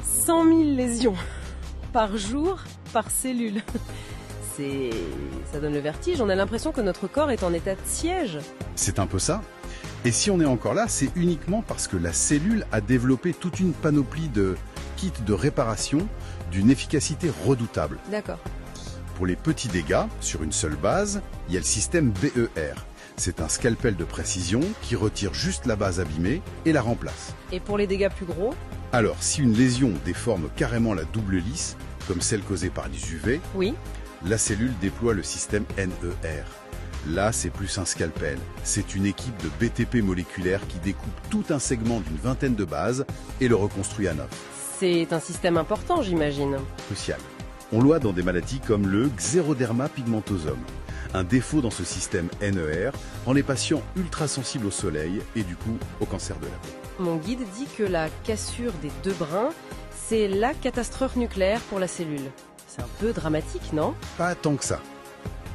100 000 lésions par jour, par cellule. Ça donne le vertige, on a l'impression que notre corps est en état de siège. C'est un peu ça. Et si on est encore là, c'est uniquement parce que la cellule a développé toute une panoplie de kits de réparation d'une efficacité redoutable. D'accord. Pour les petits dégâts, sur une seule base, il y a le système BER. C'est un scalpel de précision qui retire juste la base abîmée et la remplace. Et pour les dégâts plus gros? Alors, si une lésion déforme carrément la double lisse, comme celle causée par les UV, Oui. la cellule déploie le système NER. Là, c'est plus un scalpel. C'est une équipe de BTP moléculaire qui découpe tout un segment d'une vingtaine de bases et le reconstruit à neuf. C'est un système important, j'imagine. Crucial. On le voit dans des maladies comme le xéroderma pigmentosum. Un défaut dans ce système NER rend les patients ultra sensibles au soleil et du coup au cancer de la peau. Mon guide dit que la cassure des deux brins, c'est la catastrophe nucléaire pour la cellule. C'est un peu dramatique, non? Pas tant que ça.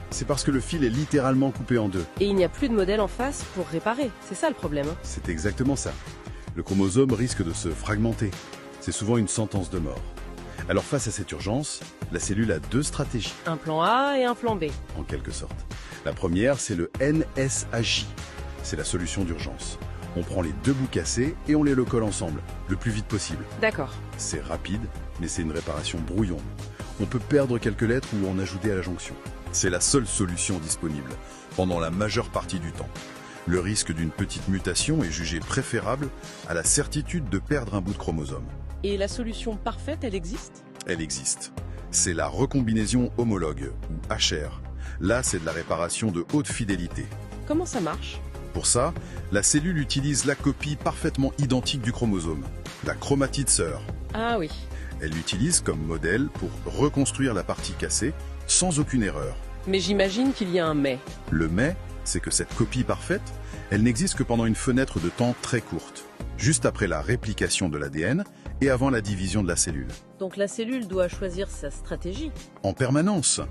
C'est parce que le fil est littéralement coupé en deux. Et il n'y a plus de modèle en face pour réparer. C'est ça le problème. C'est exactement ça. Le chromosome risque de se fragmenter. C'est souvent une sentence de mort. Alors face à cette urgence, la cellule a deux stratégies, Un plan A et un plan B. en quelque sorte. La première, c'est le NSAJ. C'est la solution d'urgence. On prend les deux bouts cassés et on les recolle ensemble, le plus vite possible. D'accord. C'est rapide, mais c'est une réparation brouillon. On peut perdre quelques lettres ou en ajouter à la jonction. C'est la seule solution disponible, pendant la majeure partie du temps. Le risque d'une petite mutation est jugé préférable à la certitude de perdre un bout de chromosome. Et la solution parfaite, elle existe? Elle existe. C'est la recombinaison homologue, ou HR. Là, c'est de la réparation de haute fidélité. Comment ça marche? Pour ça, la cellule utilise la copie parfaitement identique du chromosome, la chromatide sœur. Ah oui. Elle l'utilise comme modèle pour reconstruire la partie cassée sans aucune erreur. Mais j'imagine qu'il y a un mais. Le mais, c'est que cette copie parfaite, elle n'existe que pendant une fenêtre de temps très courte, juste après la réplication de l'ADN et avant la division de la cellule. Donc la cellule doit choisir sa stratégie. En permanence,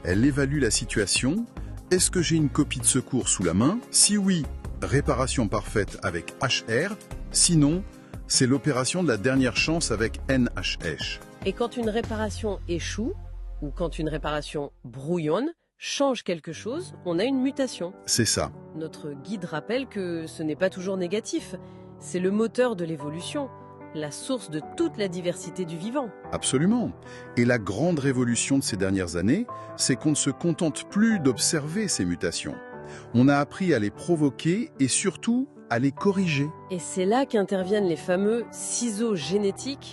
elle évalue la situation. Est-ce que j'ai une copie de secours sous la main? Si oui, réparation parfaite avec HR. Sinon, c'est l'opération de la dernière chance avec NHH. Et quand une réparation échoue, ou quand une réparation brouillonne, change quelque chose, on a une mutation. C'est ça. Notre guide rappelle que ce n'est pas toujours négatif. C'est le moteur de l'évolution, la source de toute la diversité du vivant. Absolument. Et la grande révolution de ces dernières années, c'est qu'on ne se contente plus d'observer ces mutations. On a appris à les provoquer et surtout à les corriger. Et c'est là qu'interviennent les fameux ciseaux génétiques